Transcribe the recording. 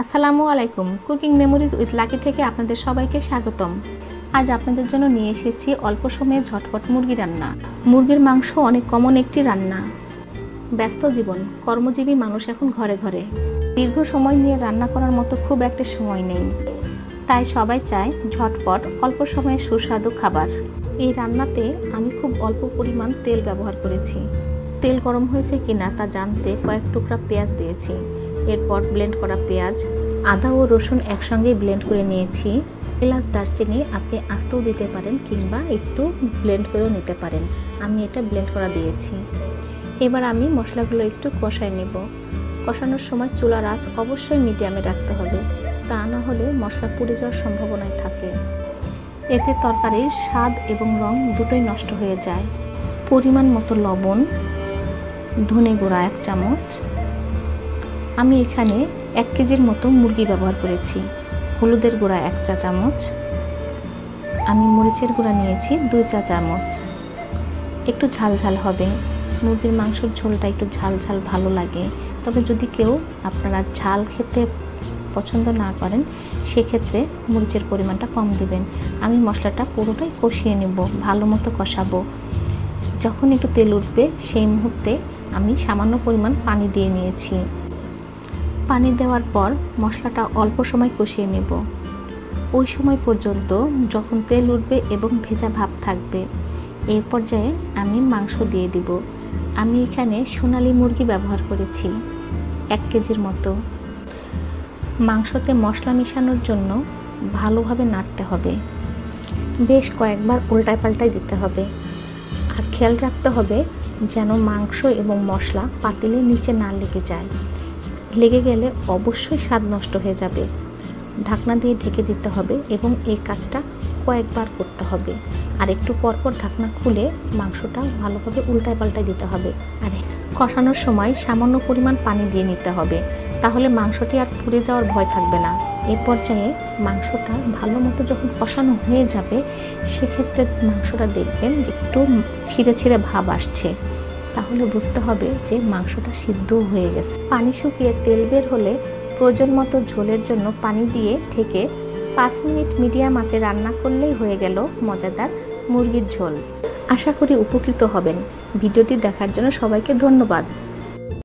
আসসালামু আলাইকুম। Cooking memories with lucky থেকে আপনাদের সবাইকে স্বাগতম। আজ আপনাদের জন্য নিয়ে এসেছি অল্প সময়ে ঝটপট মুরগি রান্না। মুরগির মাংস অনেক কমন একটি রান্না। ব্যস্ত জীবন, কর্মজীবী মানুষ এখন ঘরে ঘরে। দীর্ঘ সময় নিয়ে রান্না করার মতো খুব একটা সময় নেই, তাই সবাই চায় ঝটপট অল্প সময়ে সুস্বাদু খাবার। এই রান্নাতে আমি খুব অল্প পরিমাণ তেল ব্যবহার করেছি। তেল গরম হয়েছে কিনা তা জানতে কয়েক টুকরা পেঁয়াজ দিয়েছি। এরপর ব্লেন্ড করা পেঁয়াজ, আদা ও রসুন একসঙ্গে ব্লেন্ড করে নিয়েছি। এলাচ দারচিনি আপনি আস্তেও দিতে পারেন কিংবা একটু ব্লেন্ড করেও নিতে পারেন। আমি এটা ব্লেন্ড করা দিয়েছি। এবার আমি মশলাগুলো একটু কষায় নেব। কষানোর সময় চুলার আঁচ অবশ্যই মিডিয়ামে রাখতে হবে, তা না হলে মশলা পুড়ে যাওয়ার সম্ভাবনাই থাকে। এতে তরকারির স্বাদ এবং রং দুটোই নষ্ট হয়ে যায়। পরিমাণ মতো লবণ, ধনে গুঁড়া 1 চামচ। আমি এখানে 1 কেজির মতো মুরগি ব্যবহার করেছি। হলুদের গুঁড়া 1 চা চামচ। আমি মরিচের গুঁড়া নিয়েছি 2 চা চামচ। একটু ঝাল ঝাল হবে, মুরগির মাংসের ঝোলটা একটু ঝাল ঝাল ভালো লাগে। তবে যদি কেউ আপনারা ঝাল খেতে পছন্দ না করেন, সেক্ষেত্রে মরিচের পরিমাণটা কম দিবেন। আমি মশলাটা পুরোটাই কষিয়ে নেব, ভালো মতো কষাবো। যখন একটু তেল উঠবে সেই মুহূর্তে আমি সামান্য পরিমাণ পানি দিয়ে নিয়েছি। পানি দেওয়ার পর মশলাটা অল্প সময় কষিয়ে নেব। ওই সময় পর্যন্ত যখন তেল উঠবে এবং ভেজা ভাব থাকবে, এই পর্যায়ে আমি মাংস দিয়ে দিব। আমি এখানে সোনালী মুরগি ব্যবহার করেছি 1 কেজির মতো। মাংসতে মশলা মেশানোর জন্য ভালোভাবে নাড়তে হবে, বেশ কয়েকবার উল্টায় পাল্টায় দিতে হবে। আর খেয়াল রাখতে হবে যেন মাংস এবং মশলা পাতিলের নিচে না লেগে যায়। লেগে গেলে অবশ্যই স্বাদ নষ্ট হয়ে যাবে। ঢাকনা দিয়ে ঢেকে দিতে হবে এবং এই কাজটা কয়েকবার করতে হবে। আর একটু পরপর ঢাকনা খুলে মাংসটা ভালোভাবে উল্টায় পাল্টায় দিতে হবে। আর কষানোর সময় সামান্য পরিমাণ পানি দিয়ে নিতে হবে, তাহলে মাংসটি আর পুড়ে যাওয়ার ভয় থাকবে না। এই পর্যায়ে মাংসটা ভালো মতো যখন কষানো হয়ে যাবে, সেক্ষেত্রে মাংসটা দেখবেন যে একটু ছিঁড়ে ছিঁড়ে ভাব আসছে, তাহলে বুঝতে হবে যে মাংসটা সিদ্ধ হয়ে গেছে। পানি শুকিয়ে তেল বের হলে প্রয়োজন মতো ঝোলের জন্য পানি দিয়ে ঢেকে 5 মিনিট মিডিয়াম আঁচে রান্না করলেই হয়ে গেল মজাদার মুরগির ঝোল। আশা করি উপকৃত হবেন। ভিডিওটি দেখার জন্য সবাইকে ধন্যবাদ।